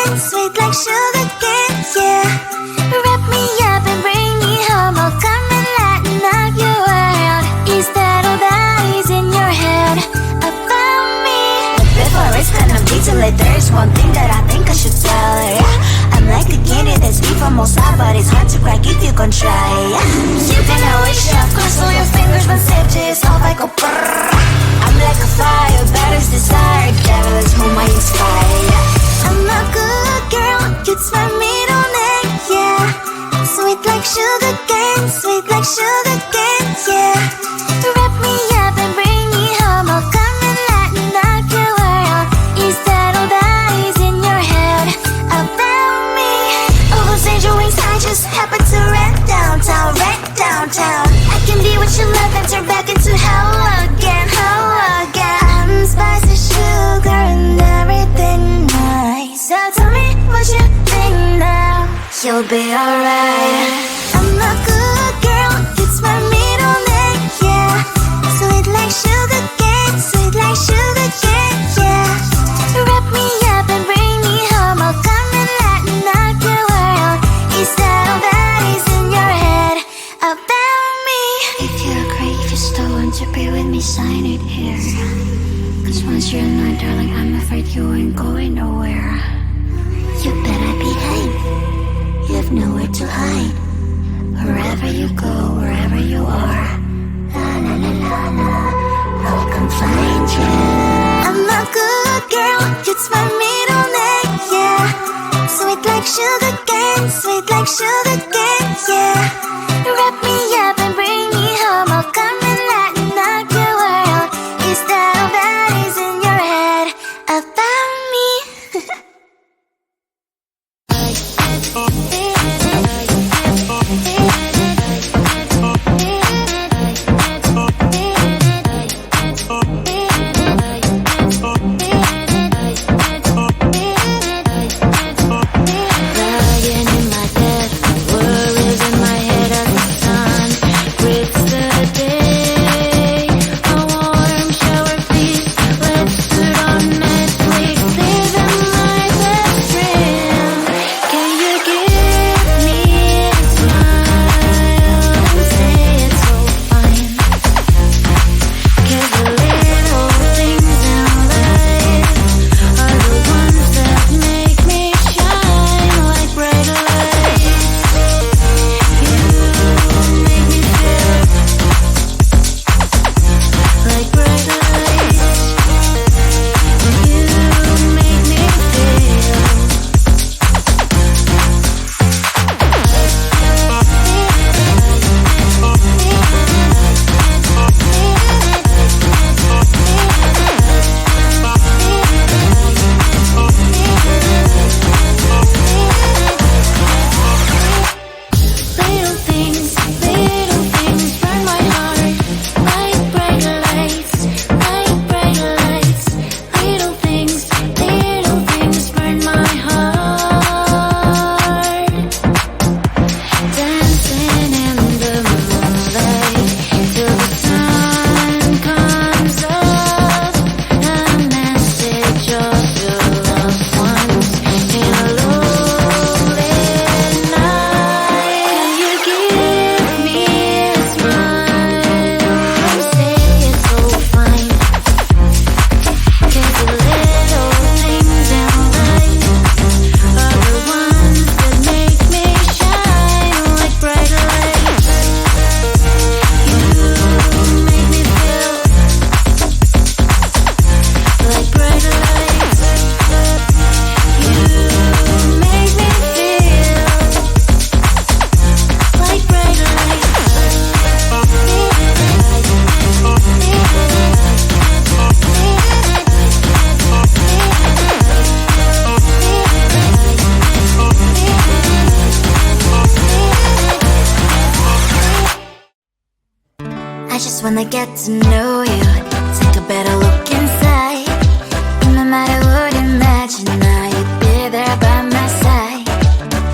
cane, sweet like sugar cane, yeah. Wrap me up and bring me home, I'll come and lighten up your world. Is that all that is in your head about me? But before it's gonna be too late, there's one thing that I think I should tell her, yeah. I'm like the candy that's deep from outside, but it's hard to crack if you can try, yeah. You can always shove, cross all your fingers, but safety is off, I go brrrr. I'm like a fire, battles desire, devil is whom I inspire, yeah. I'm a good girl, it's my middle name, yeah. Sweet like sugar cane, sweet like sugar cane, yeah. Wrap me up and bring me home, I'll come and lighten up your world. Is that all that is in your head about me? All those angel wings I just happen to rent downtown, rent downtown. I can be what you love and turn back into hell again, hell again. I'm spicy sugar and everything nice. So tell me what you think now, you'll be alright. I'm a good girl, it's my middle name, yeah. Sweet like sugar cane, sweet like sugar cane, yeah. Wrap me up and bring me home, I'll come and lighten up your world. Is that all that is in your head about me? If you agree, if you still want to be with me, sign it here. Cause once you're not, darling, I'm afraid you ain't going nowhere. You better behave, you have nowhere to hide. Wherever you go, wherever you are, la la la la la, I'll come find you. I'm a good girl, it's my middle name, yeah. Sweet like sugar cane, sweet like sugar cane, yeah. Wrap me up and bring me home, I'll come and lighten up your world. Is that all that is in your head about me? just wanna get to know you. Take a better look inside. No matter what, imagine now you'd be there by my side.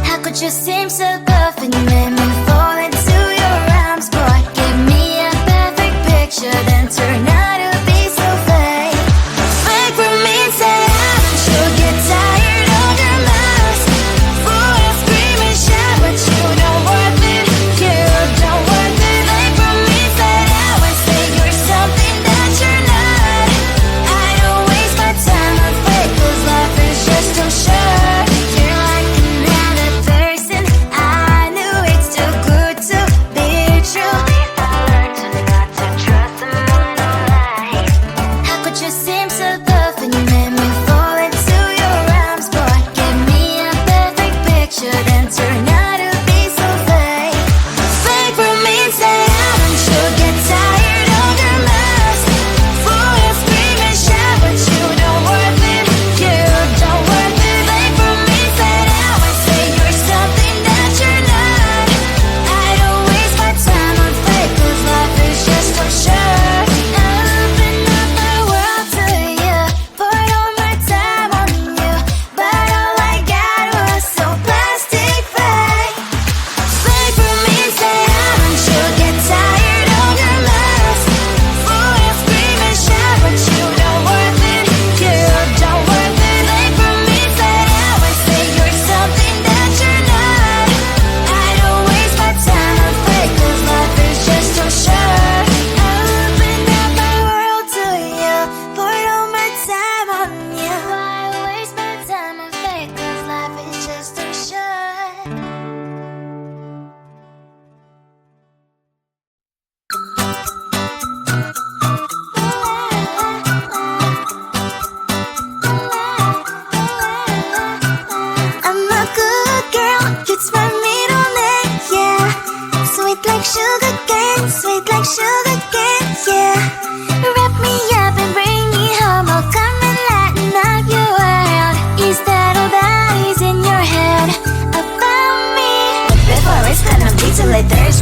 How could you seem so perfect? You made me fall into your arms, boy. Give me a perfect picture, then turn out to be so fake. Fake for me, say I don't you get tired of your mind.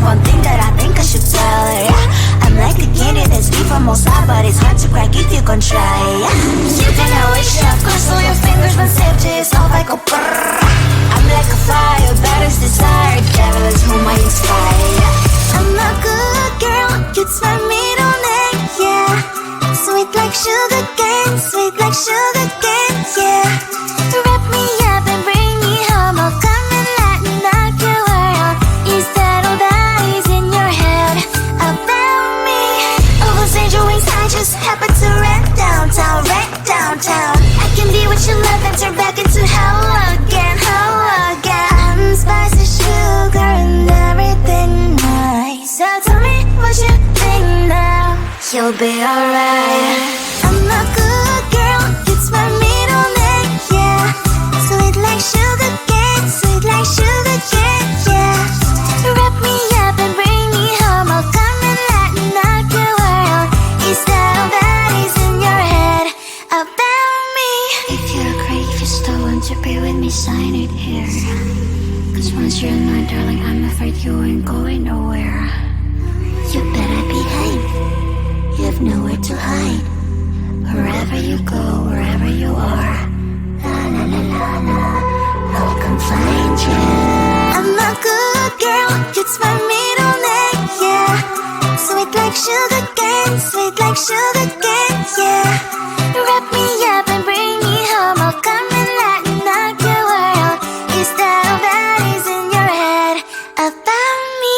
one thing that I think I should tell her, yeah. I'm like the candy that's deep from all sides, but it's hard to crack if you can try, yeah. You think I wish you cross all your fingers, but safety is off, I go brrrr. I'm like a fire, baddest desire, devil is whom I inspire. I'm a good girl, it's my middle name, yeah. Sweet like sugar cane, sweet like sugar cane, yeah. Wrap me up and bring me home, I'll come and lighten up your world. Is that all that is in your head about me? Oh, those angel wings, I just happen to rent downtown, I can be what you love and turn back into hell again, I'm spicy sugar and everything nice. So tell me what you think now, you'll be alright. I'm a good girl, it's my middle name, yeah. Sweet like sugar cane, sweet like sugar cane, yeah. Wrap me up and bring me home, I'll come and lighten up your world. Is that all that is in your head about me? If you're great, if you still want to be with me, sign it here. Cause once you're not, darling, I'm afraid you ain't going nowhere. You better behave, you have nowhere to hide. Wherever you go, wherever you are, la la la la la, I'll come find you. I'm a good girl, it's my middle name, yeah. Sweet like sugar cane, sweet like sugar cane, yeah. Wrap me up and bring me home, I'll come and lighten up your world. Is that all that is in your head about me?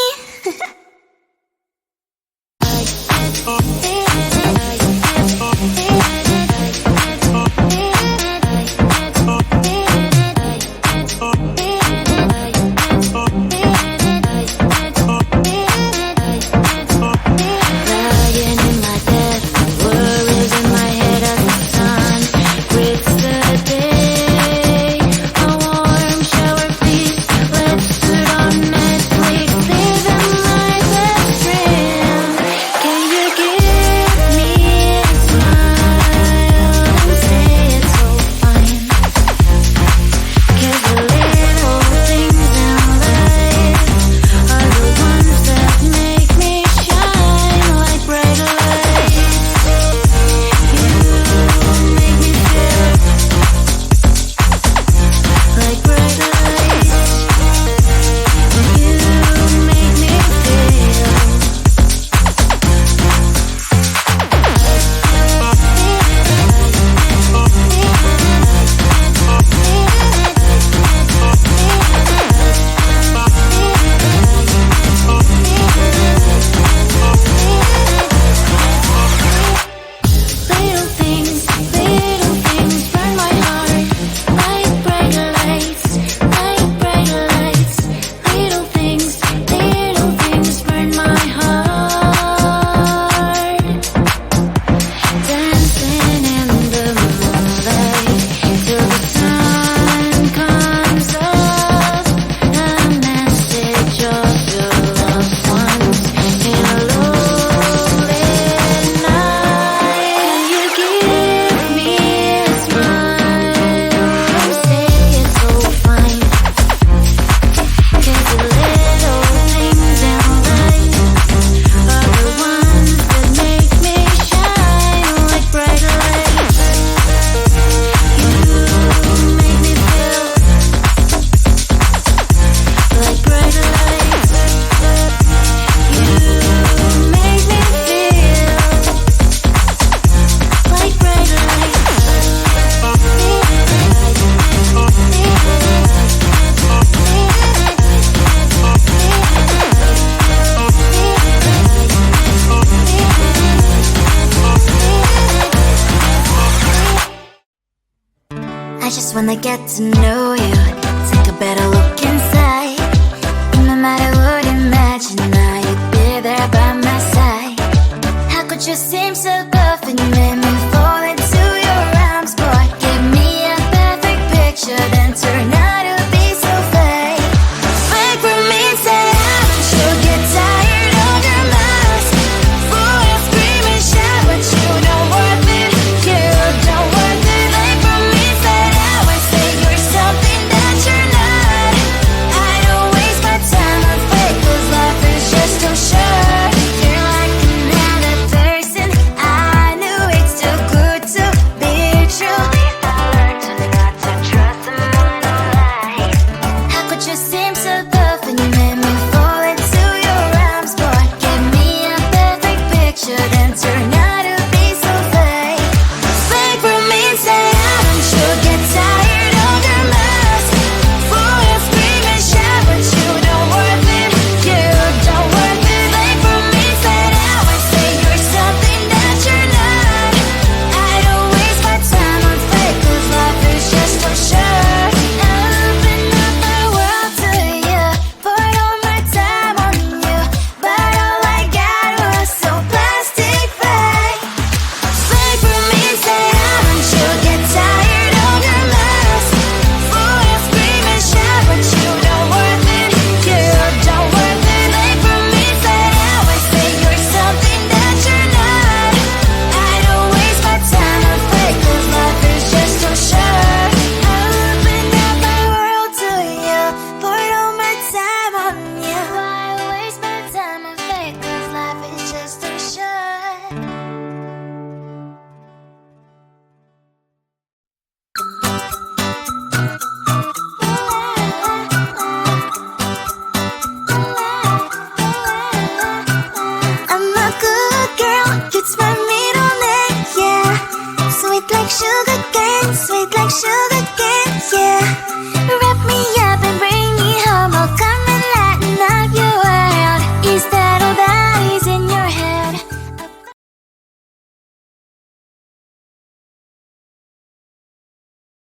I just wanna get to know you, take a better look inside. No matter what, imagine now you'd be there by my side. How could you seem so perfect, man?